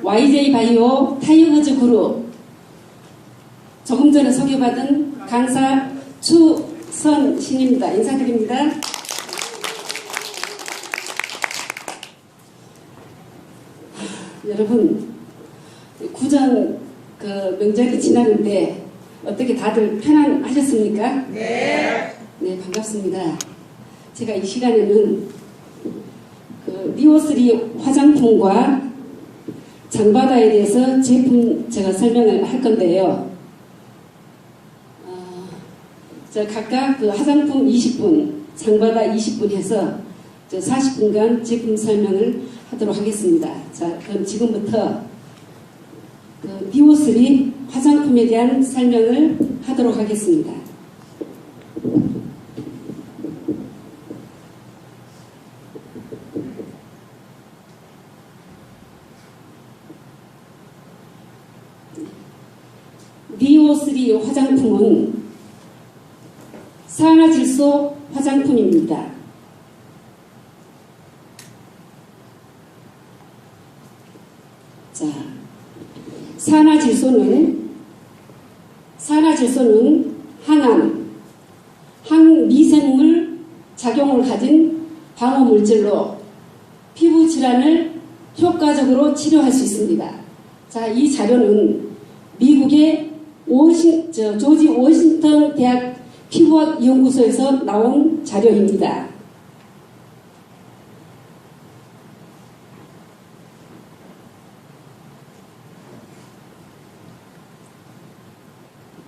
YJ 바이오 타이거즈 그룹 조금 전에 소개받은 강사 추선신입니다. 인사드립니다. 여러분, 구정 명절이 지났는데 어떻게 다들 편안하셨습니까? 네. 네, 반갑습니다. 제가 이 시간에는 니오3 화장품과 장바다에 대해서 제품 제가 설명을 할 건데요. 각각 화장품 20분, 장바다 20분 해서 40분간 제품 설명을 하도록 하겠습니다. 자, 그럼 지금부터 니오3 화장품에 대한 설명을 하도록 하겠습니다. 니오3 화장품은 산화질소 화장품입니다. 자, 산화질소는 항암, 항미생물 작용을 가진 방어물질로 피부 질환을 효과적으로 치료할 수 있습니다. 자, 이 자료는 미국의 조지 워싱턴 대학 피부학 연구소에서 나온 자료입니다.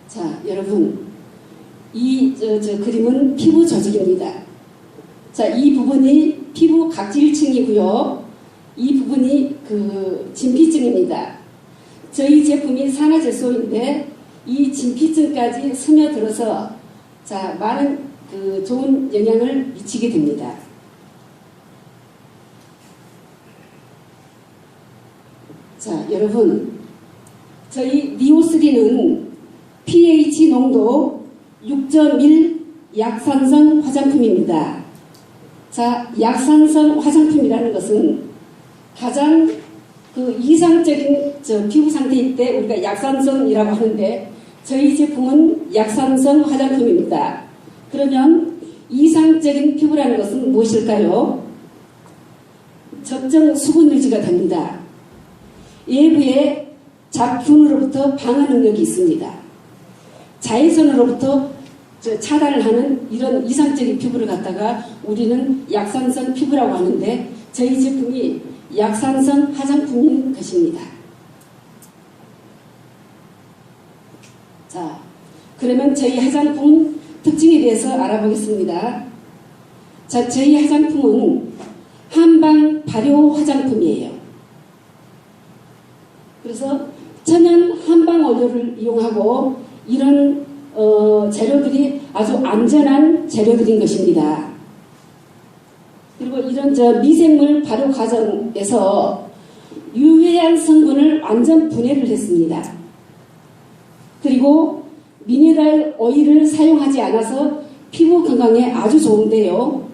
자, 여러분, 이 그림은 피부 조직입니다. 자, 이 부분이 피부 각질층이고요. 이 부분이 진피층입니다. 저희 제품이 산화질소인데 이 진피층까지 스며들어서 많은 좋은 영향을 미치게 됩니다. 자, 여러분, 저희 니오3는 pH 농도 6.1 약산성 화장품입니다. 자, 약산성 화장품이라는 것은 가장 이상적인 피부 상태일 때 우리가 약산성이라고 하는데 저희 제품은 약산성 화장품입니다. 그러면 이상적인 피부라는 것은 무엇일까요? 적정 수분 유지가 됩니다. 외부의 잡균으로부터 방어 능력이 있습니다. 자외선으로부터 차단을 하는 이런 이상적인 피부를 갖다가 우리는 약산성 피부라고 하는데 저희 제품이 약산성 화장품인 것입니다. 자, 그러면 저희 화장품 특징에 대해서 알아보겠습니다. 자, 저희 화장품은 한방 발효 화장품이에요. 그래서 천연 한방 원료를 이용하고 이런 재료들이 아주 안전한 재료들인 것입니다. 그리고 이런 미생물 발효 과정에서 유해한 성분을 완전 분해를 했습니다. 그리고 미네랄 오일을 사용하지 않아서 피부 건강에 아주 좋은데요.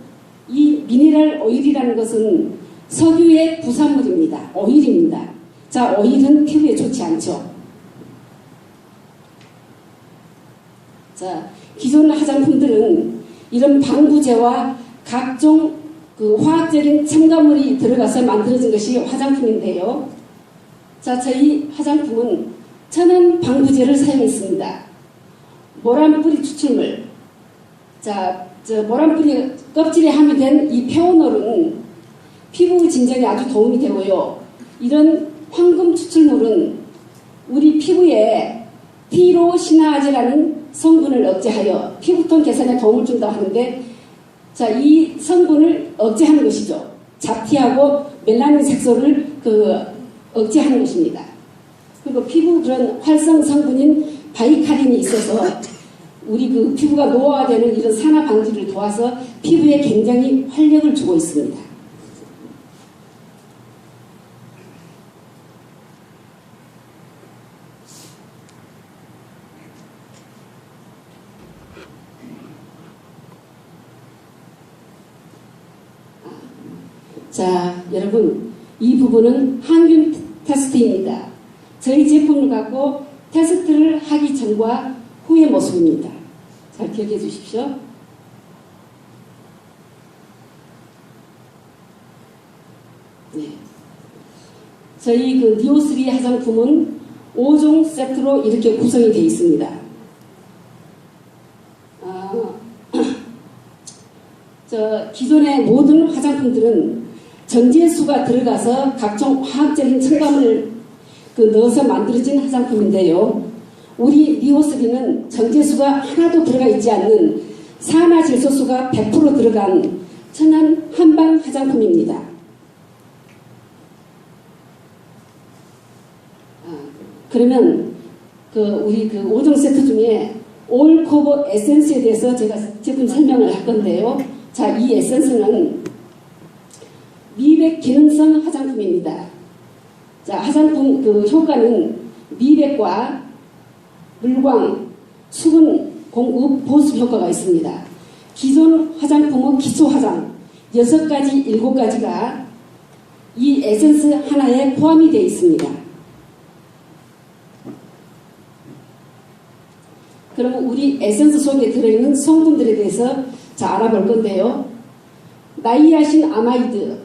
이 미네랄 오일이라는 것은 석유의 부산물입니다. 오일입니다. 자, 오일은 피부에 좋지 않죠. 자, 기존 화장품들은 이런 방부제와 각종 화학적인 첨가물이 들어가서 만들어진 것이 화장품인데요. 자, 저희 화장품은 천연 방부제를 사용했습니다. 모란뿌리 추출물. 자, 모란뿌리 껍질에 함유된 이 페오놀은 피부 진정에 아주 도움이 되고요. 이런 황금 추출물은 우리 피부에 티로시나아제라는 성분을 억제하여 피부톤 개선에 도움을 준다고 하는데, 자, 이 성분을 억제하는 것이죠. 잡티하고 멜라닌 색소를 억제하는 것입니다. 그리고 피부 그런 활성 성분인 바이카린이 있어서 우리 피부가 노화되는 이런 산화 방지를 도와서 피부에 굉장히 활력을 주고 있습니다. 자, 여러분, 이 부분은 항균 테스트입니다. 저희 제품을 갖고 테스트를 하기 전과 후의 모습입니다. 잘 기억해 주십시오. 네. 저희 그 니오3 화장품은 5종 세트로 이렇게 구성이 되어 있습니다. 기존의 모든 화장품들은 전제수가 들어가서 각종 화학적인 첨가물을 넣어서 만들어진 화장품인데요. 우리 니오3는 전제수가 하나도 들어가 있지 않는 산화질소수가 100% 들어간 천연 한방 화장품입니다. 그러면 우리 5종 세트 중에 올 커버 에센스에 대해서 제가 제품 설명을 할 건데요. 자, 이 에센스는 미백 기능성 화장품입니다. 자, 화장품 효과는 미백과 물광, 수분 공급 보습 효과가 있습니다. 기존 화장품의 기초 화장 6가지, 7가지가 이 에센스 하나에 포함이 되어 있습니다. 그럼 우리 에센스 속에 들어있는 성분들에 대해서 알아볼 건데요. 나이아신 아마이드,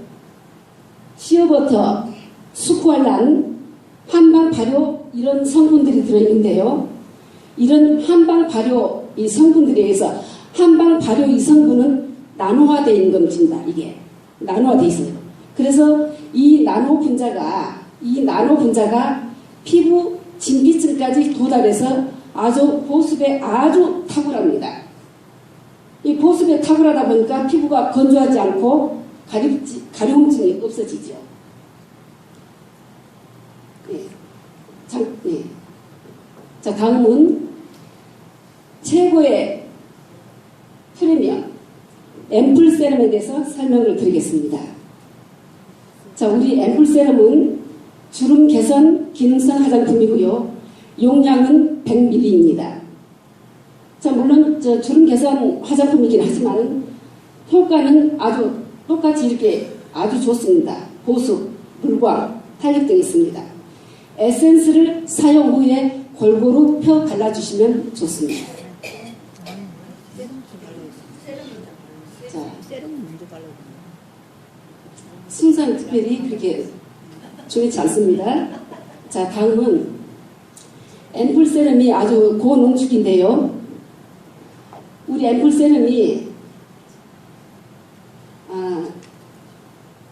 시어버터, 수쿠알란, 한방 발효 이런 성분들이 들어있는데요. 이런 한방 발효 이 성분들에 의해서 한방 발효 이 성분은 나노화되어 있는 겁니다. 이게 나노화되어 있어요. 그래서 이 나노 분자가 피부 진피층까지 도달해서 아주 보습에 아주 탁월합니다. 이 보습에 탁월하다 보니까 피부가 건조하지 않고 가려움증이 없어지죠. 네. 네. 자, 다음은 최고의 프리미엄 앰플 세럼에 대해서 설명을 드리겠습니다. 자, 우리 앰플 세럼은 주름 개선 기능성 화장품이고요. 용량은 100ml입니다. 자, 물론 주름 개선 화장품이긴 하지만 효과는 아주 똑같이 이렇게 아주 좋습니다. 보습, 물광, 탄력 등이 있습니다. 에센스를 사용 후에 골고루 펴 발라주시면 좋습니다. 자, 순서는 특별히 그렇게 중요치 않습니다. 자, 다음은 앰플 세럼이 아주 고농축인데요. 우리 앰플 세럼이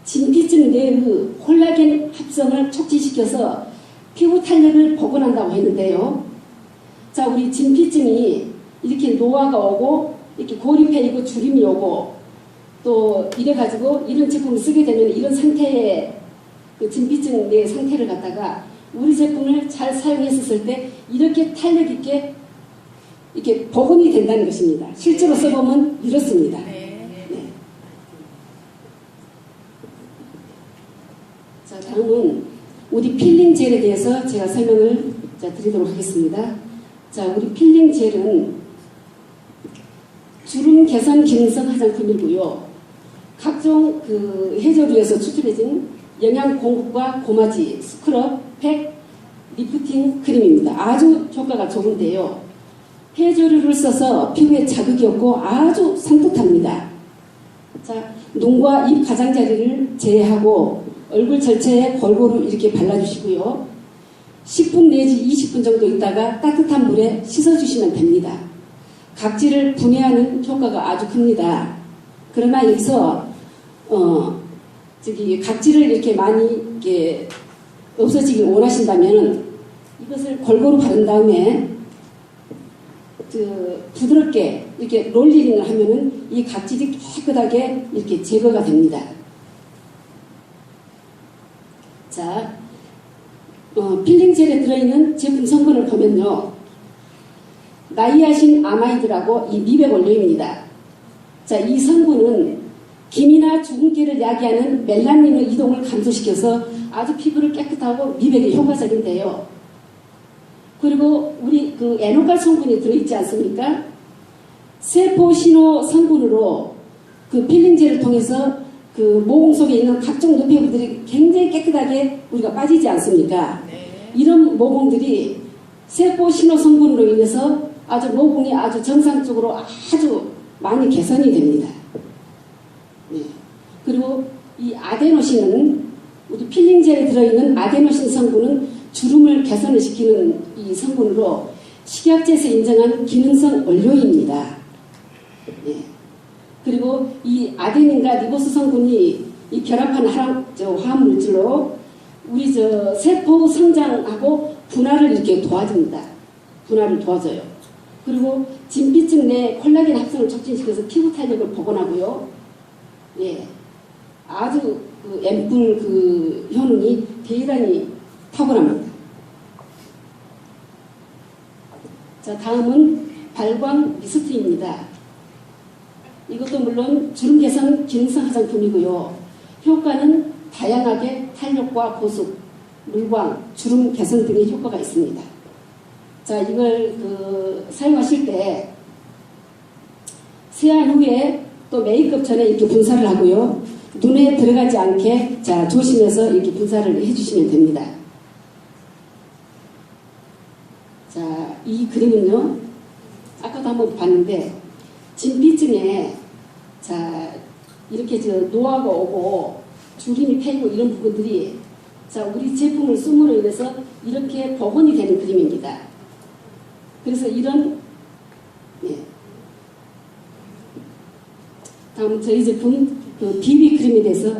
진피층 내의 콜라겐 합성을 촉진시켜서 피부 탄력을 복원한다고 했는데요. 자, 우리 진피층이 이렇게 노화가 오고 이렇게 골이 패이고 주름이 오고 또 이래가지고 이런 제품을 쓰게 되면 이런 상태의 진피층 내 상태를 갖다가 우리 제품을 잘 사용했을 때 이렇게 탄력 있게 이렇게 복원이 된다는 것입니다. 실제로 써보면 이렇습니다. 네. 자, 다음은 우리 필링 젤에 대해서 제가 설명을 드리도록 하겠습니다. 자, 우리 필링 젤은 주름 개선 기능성 화장품이고요. 각종 해조류에서 추출해진 영양 공급과 고마지, 스크럽, 팩, 리프팅 크림입니다. 아주 효과가 좋은데요. 해조류를 써서 피부에 자극이 없고 아주 산뜻합니다. 자, 눈과 입 가장자리를 제외하고 얼굴 전체에 골고루 이렇게 발라주시고요. 10분 내지 20분 정도 있다가 따뜻한 물에 씻어주시면 됩니다. 각질을 분해하는 효과가 아주 큽니다. 그러나 여기서 각질을 이렇게 많이 이렇게 없어지길 원하신다면 이것을 골고루 바른 다음에 부드럽게 이렇게 롤링을 하면은 이 각질이 깨끗하게 이렇게 제거가 됩니다. 자, 필링 젤에 들어있는 제품 성분을 보면요. 나이아신 아마이드라고 이 미백 원료입니다. 자, 이 성분은 기미나 주근깨를 야기하는 멜라닌의 이동을 감소시켜서 아주 피부를 깨끗하고 미백에 효과적인데요. 그리고 우리 에노갈 성분이 들어있지 않습니까? 세포 신호 성분으로 필링젤을 통해서 그 모공 속에 있는 각종 노폐물들이 굉장히 깨끗하게 우리가 빠지지 않습니까? 네. 이런 모공들이 세포 신호 성분으로 인해서 아주 모공이 아주 정상적으로 아주 많이 개선이 됩니다. 네. 그리고 이 아데노신은 우리 필링 젤에 들어있는 아데노신 성분은 주름을 개선을 시키는 이 성분으로 식약처에서 인정한 기능성 원료입니다. 네. 그리고 이 아데닌과 리보스 성분이 이 결합한 화학 물질로 우리 세포 성장하고 분할을 이렇게 도와줍니다. 분할을 도와줘요. 그리고 진피층 내 콜라겐 합성을 촉진시켜서 피부 탄력을 복원하고요. 예, 아주 그 앰플 그 효능이 대단히 탁월합니다. 자, 다음은 발광 미스트입니다. 이것도 물론 주름 개선 기능성 화장품이고요. 효과는 다양하게 탄력과 보습, 물광, 주름 개선 등의 효과가 있습니다. 자, 이걸 사용하실 때 세안 후에 또 메이크업 전에 이렇게 분사를 하고요. 눈에 들어가지 않게 자 조심해서 이렇게 분사를 해주시면 됩니다. 자, 이 그림은요. 아까도 한번 봤는데 진피층에 자 이렇게 노화가 오고 주름이 패이고 이런 부분들이 자 우리 제품을 씀으로 인해서 이렇게 복원이 되는 그림입니다. 그래서 이런 예. 다음 저희 제품 그 비비 크림에 대해서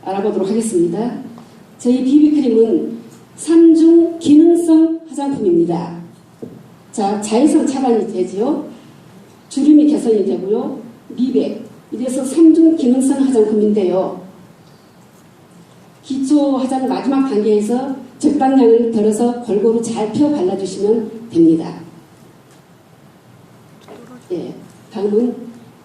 알아보도록 하겠습니다. 저희 비비 크림은 3중 기능성 화장품입니다. 자, 자외선 차단이 되지요. 주름이 개선이 되고요. 미백. 이래서 3중 기능성 화장품인데요. 기초 화장 마지막 단계에서 적당량을 덜어서 골고루 잘 펴 발라주시면 됩니다. 예, 다음은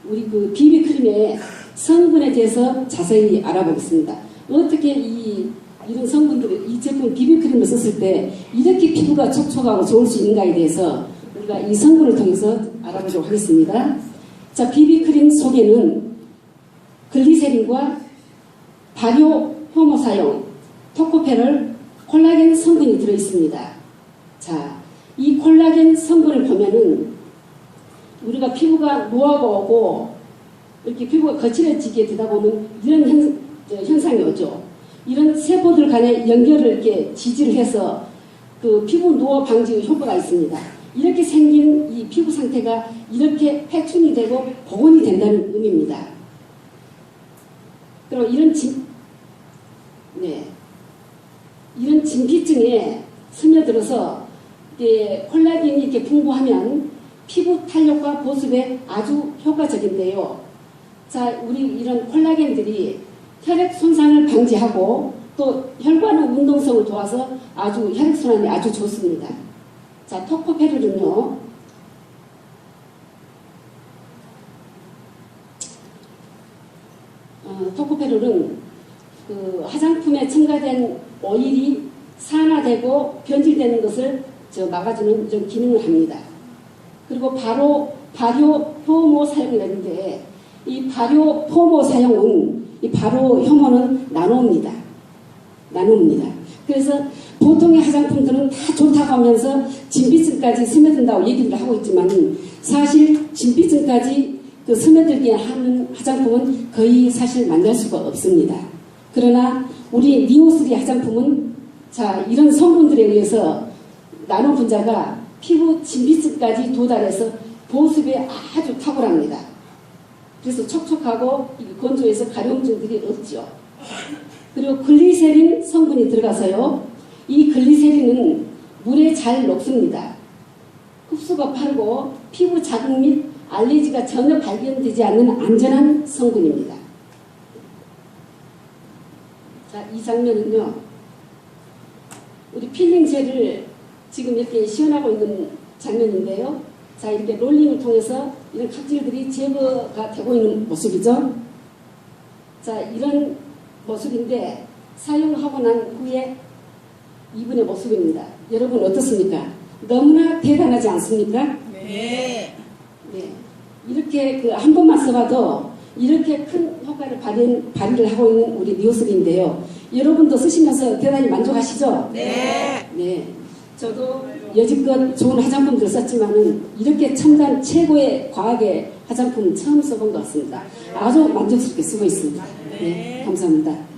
우리 그 비비 크림의 성분에 대해서 자세히 알아보겠습니다. 어떻게 이런 성분들을 이 제품 비비 크림을 썼을 때 이렇게 피부가 촉촉하고 좋을 수 있는가에 대해서 우리가 이 성분을 통해서 알아보도록 하겠습니다. 자, 비비 크림 속에는 글리세린과 발효 효모 사용, 토코페롤, 콜라겐 성분이 들어있습니다. 자, 이 콜라겐 성분을 보면은 우리가 피부가 노화가 오고 이렇게 피부가 거칠어지게 되다 보면 이런 현상이 오죠. 이런 세포들 간의 연결을 이렇게 지지를 해서 그 피부 노화 방지 효과가 있습니다. 이렇게 생긴 이 피부 상태가 이렇게 회춘이 되고 복원이 된다는 의미입니다. 그리고 이런 진피층에 스며들어서 콜라겐이 이렇게 풍부하면 피부 탄력과 보습에 아주 효과적인데요. 자, 우리 이런 콜라겐들이 혈액 손상을 방지하고 또 혈관의 운동성을 도와서 아주 혈액순환이 아주 좋습니다. 자, 토코페롤은요. 토코페롤은 그 화장품에 첨가된 오일이 산화되고 변질되는 것을 막아주는 좀 기능을 합니다. 그리고 발효 효모 사용이라는데 이 발효 효모 사용은 이 발효 효모는 나노입니다. 그래서 보통의 화장품들은 다 좋다고 하면서 진피층까지 스며든다고 얘기를 하고 있지만 사실 진피층까지 스며들게 하는 화장품은 거의 사실 만날 수가 없습니다. 그러나 우리 니오3 화장품은 자 이런 성분들에 의해서 나노 분자가 피부 진피층까지 도달해서 보습에 아주 탁월합니다. 그래서 촉촉하고 건조해서 가려움증들이 없죠. 그리고 글리세린 성분이 들어가서요. 이 글리세린은 물에 잘 녹습니다. 흡수가 빠르고 피부 자극 및 알레르기가 전혀 발견되지 않는 안전한 성분입니다. 자, 이 장면은요. 우리 필링 젤을 지금 이렇게 시연하고 있는 장면인데요. 자, 이렇게 롤링을 통해서 이런 각질들이 제거가 되고 있는 모습이죠. 자, 이런 모습인데 사용하고 난 후에 이분의 모습입니다. 여러분 어떻습니까? 너무나 대단하지 않습니까? 네. 네. 이렇게 한 번만 써봐도 이렇게 큰 효과를 발휘를 하고 있는 우리 니오슬인데요. 여러분도 쓰시면서 대단히 만족하시죠? 네. 네. 저도 여지껏 좋은 화장품들 썼지만은 이렇게 첨단 최고의 과학의 화장품 처음 써본 것 같습니다. 아주 만족스럽게 쓰고 있습니다. 네. 감사합니다.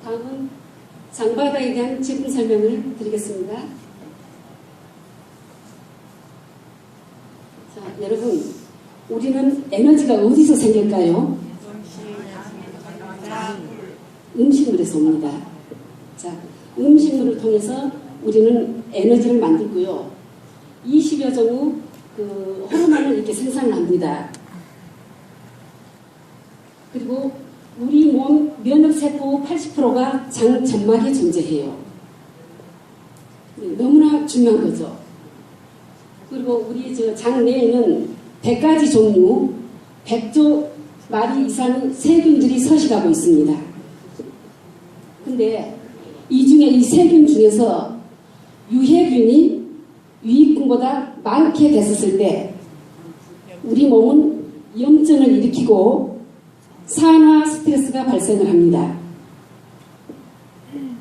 다음은 장바닥에 대한 제품 설명을 드리겠습니다. 자, 여러분, 우리는 에너지가 어디서 생길까요? 음식물에서 옵니다. 자, 음식물을 통해서 우리는 에너지를 만들고요. 20여 종의 그 호르몬을 이렇게 생산을 합니다. 그리고 우리 몸 면역세포 80%가 장 점막에 존재해요. 너무나 중요한 거죠. 그리고 우리 장 내에는 100가지 종류, 100조 마리 이상의 세균들이 서식하고 있습니다. 근데 이 중에 이 세균 중에서 유해균이 유익균보다 많게 됐었을 때 우리 몸은 염증을 일으키고 산화 스트레스가 발생을 합니다.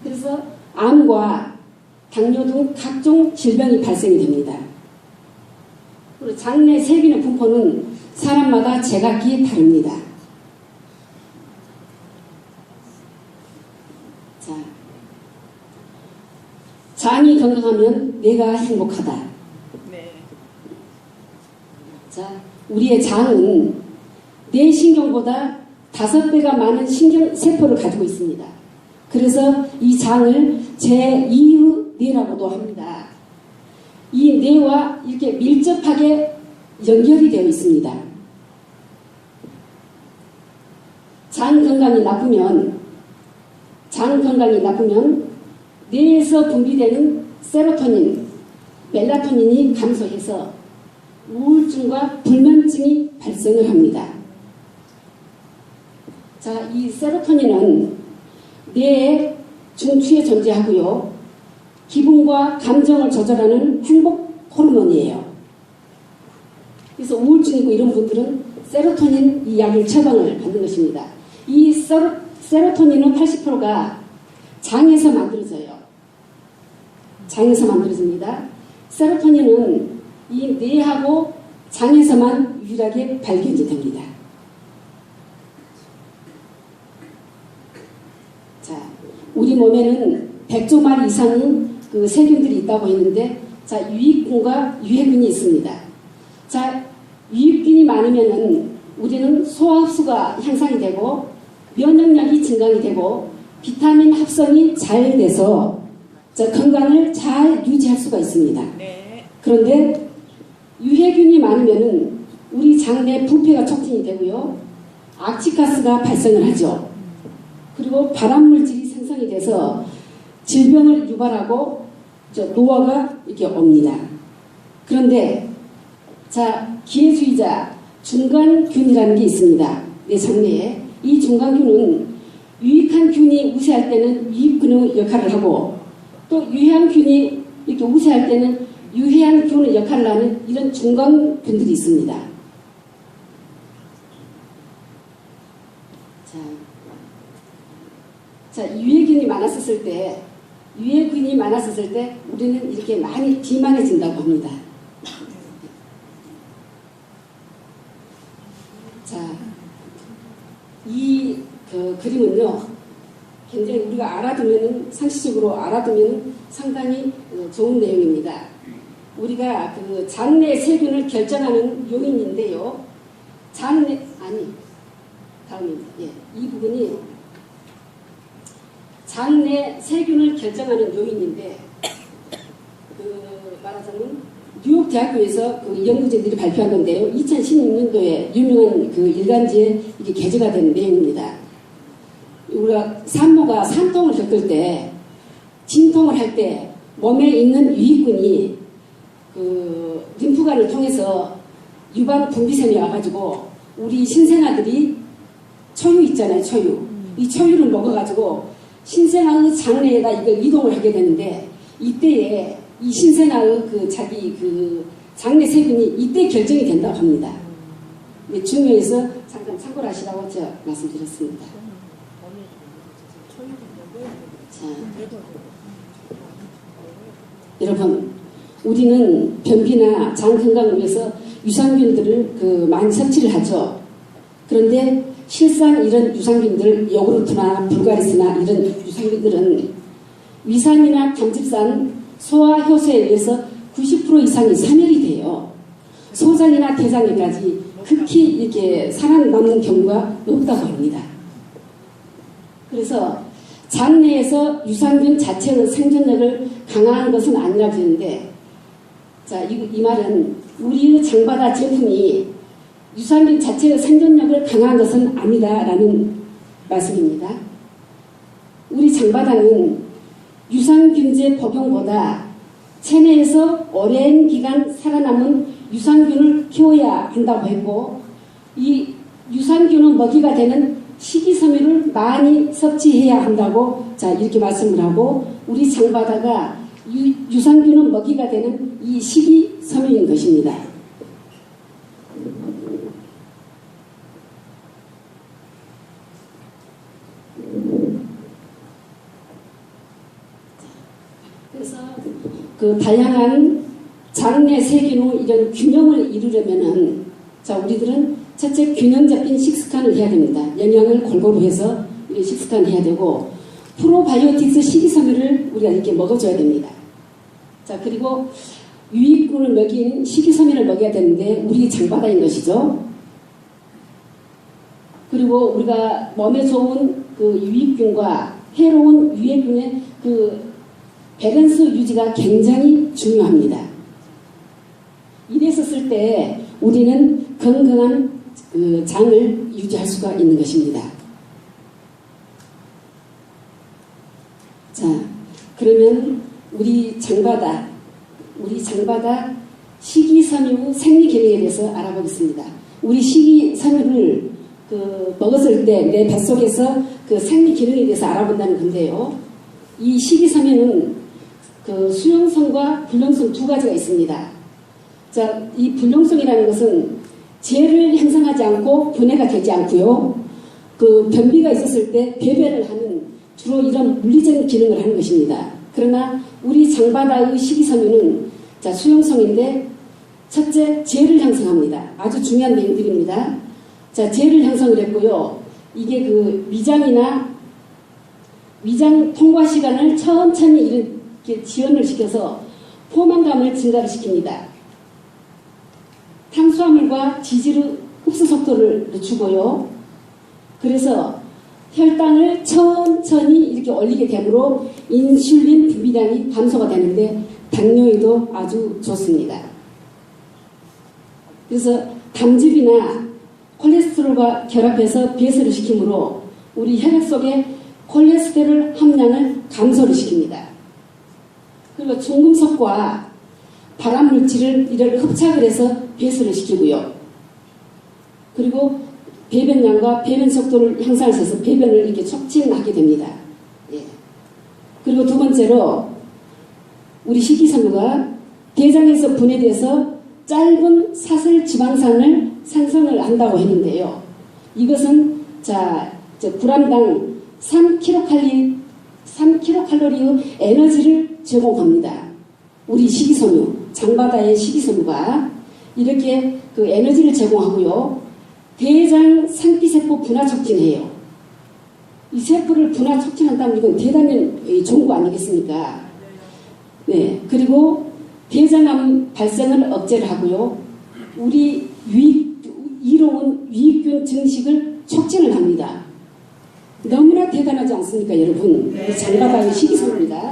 그래서 암과 당뇨 등 각종 질병이 발생이 됩니다. 그리고 장내 세균의 분포는 사람마다 제각기 다릅니다. 자, 장이 건강하면 내가 행복하다. 네. 자, 우리의 장은 뇌 신경보다 5배가 많은 신경세포를 가지고 있습니다. 그래서 이 장을 제2의 뇌라고도 합니다. 이 뇌와 이렇게 밀접하게 연결이 되어 있습니다. 장 건강이 나쁘면 뇌에서 분비되는 세로토닌, 멜라토닌이 감소해서 우울증과 불면증이 발생을 합니다. 자, 이 세로토닌은 뇌의 중추에 존재하고요. 기분과 감정을 조절하는 행복 호르몬이에요. 그래서 우울증이고 이런 분들은 세로토닌 이 약을 처방을 받는 것입니다. 이 세로토닌은 80%가 장에서 만들어져요. 장에서 만들어집니다. 세로토닌은 이 뇌하고 장에서만 유일하게 발견이 됩니다. 자, 우리 몸에는 100조 마리 이상의 그 세균들이 있다고 했는데, 자, 유익균과 유해균이 있습니다. 자, 유익균이 많으면은 우리는 소화흡수가 향상이 되고 면역력이 증강이 되고 비타민 합성이 잘 돼서 자, 건강을 잘 유지할 수가 있습니다. 네. 그런데 유해균이 많으면은 우리 장내 부패가 촉진이 되고요. 악취가스가 발생을 하죠. 그리고 발암물질이 생성이 돼서 질병을 유발하고 노화가 이렇게 옵니다. 그런데 자, 기회주의자 중간균이라는 게 있습니다. 내 장내에. 이 중간균은 유익한 균이 우세할 때는 유익균의 역할을 하고 또 유해한 균이 이렇게 우세할 때는 유해한 균의 역할을 하는 이런 중간균들이 있습니다. 자, 유해균이 많았었을 때 우리는 이렇게 많이 비만해진다고 합니다. 자, 이 그림은요, 굉장히 우리가 상식적으로 알아두면 상당히 좋은 내용입니다. 우리가 그 장내 세균을 결정하는 요인인데요. 이 부분이 장내 세균을 결정하는 요인인데, 말하자면 뉴욕 대학교에서 그 연구진들이 발표한 건데요. 2016년도에 유명한 그 일간지에 이게 게재가 된 내용입니다. 우리가 산모가 산통을 겪을 때, 진통을 할 때 몸에 있는 유익균이 그 림프관을 통해서 유방 분비샘이 와가지고 우리 신생아들이 초유 있잖아요, 초유. 이 초유를 먹어가지고 신생아의 장내에다 이걸 이동을 하게 되는데, 이때에 이 신생아의 그 자기 그 장내 세균이 이때 결정이 된다고 합니다. 중요해서 잠깐 참고를 하시라고 제가 말씀드렸습니다. 자, 여러분, 우리는 변비나 장 건강을 위해서 유산균들을 많이 섭취를 하죠. 그런데 실상 이런 유산균들, 요구르트나 불가리스나 이런 유산균들은 위산이나 담즙산, 소화 효소에 의해서 90% 이상이 사멸이 돼요. 소장이나 대장에까지 극히 이렇게 살아남는 경우가 높다고 합니다. 그래서 장내에서 유산균 자체의 생존력을 강화하는 것은 아니라고 했는데, 자, 이 말은 우리의 장바다 제품이 유산균 자체의 생존력을 강화한 것은 아니다라는 말씀입니다. 우리 장바다는 유산균제 복용보다 체내에서 오랜 기간 살아남은 유산균을 키워야 한다고 했고, 이 유산균의 먹이가 되는 식이섬유를 많이 섭취해야 한다고 자 이렇게 말씀을 하고, 우리 장바다가 유산균의 먹이가 되는 이 식이섬유인 것입니다. 그래서 그 다양한 장내 세균의 이런 균형을 이루려면은, 자, 우리들은 첫째 균형 잡힌 식습관을 해야 됩니다. 영양을 골고루 해서 식습관을 해야 되고, 프로바이오틱스 식이섬유를 우리가 이렇게 먹어줘야 됩니다. 자, 그리고 유익균을 먹인 식이섬유를 먹여야 되는데 우리 장바다인 것이죠. 그리고 우리가 몸에 좋은 그 유익균과 해로운 유해균의 그 밸런스 유지가 굉장히 중요합니다. 이랬었을 때 우리는 건강한 그 장을 유지할 수가 있는 것입니다. 자, 그러면 우리 장바다 식이섬유 생리 기능에 대해서 알아보겠습니다. 우리 식이섬유를 먹었을 때 내 뱃속에서 그 생리 기능에 대해서 알아본다는 건데요. 이 식이섬유는 그 수용성과 불용성 두 가지가 있습니다. 자, 이 불용성이라는 것은 재를 형성하지 않고 분해가 되지 않고요. 그 변비가 있었을 때 배변을 하는 주로 이런 물리적인 기능을 하는 것입니다. 그러나 우리 장바다의 식이섬유는 자, 수용성인데 첫째 재를 형성합니다. 아주 중요한 내용들입니다. 자, 재를 형성을 했고요. 이게 그 위장 통과 시간을 천천히 이렇게 지연을 시켜서 포만감을 증가를 시킵니다. 탄수화물과 지질의 흡수 속도를 주고요. 그래서 혈당을 천천히 이렇게 올리게 되므로 인슐린 분비량이 감소가 되는데 당뇨에도 아주 좋습니다. 그래서 담즙이나 콜레스테롤과 결합해서 배설을 시키므로 우리 혈액 속에 콜레스테롤 함량을 감소를 시킵니다. 그리고 중금속과 발암물질을 이를 흡착을 해서 배설을 시키고요. 그리고 배변량과 배변 속도를 향상해서 배변을 이렇게 촉진하게 됩니다. 예. 그리고 두 번째로 우리 식이섬유가 대장에서 분해돼서 짧은 사슬 지방산을 생성을 한다고 했는데요. 이것은 g당 3kcal의 에너지를 제공합니다. 우리 식이섬유, 장바다의 식이섬유가 이렇게 그 에너지를 제공하고요. 대장 상피세포 분화 촉진해요. 이 세포를 분화 촉진한다면 이건 대단히 좋은 거 아니겠습니까? 네. 그리고 대장암 발생을 억제를 하고요. 우리 이로운 유익균 증식을 촉진을 합니다. 너무나 대단하지 않습니까, 여러분? 네. 장바다의 식이섬유입니다.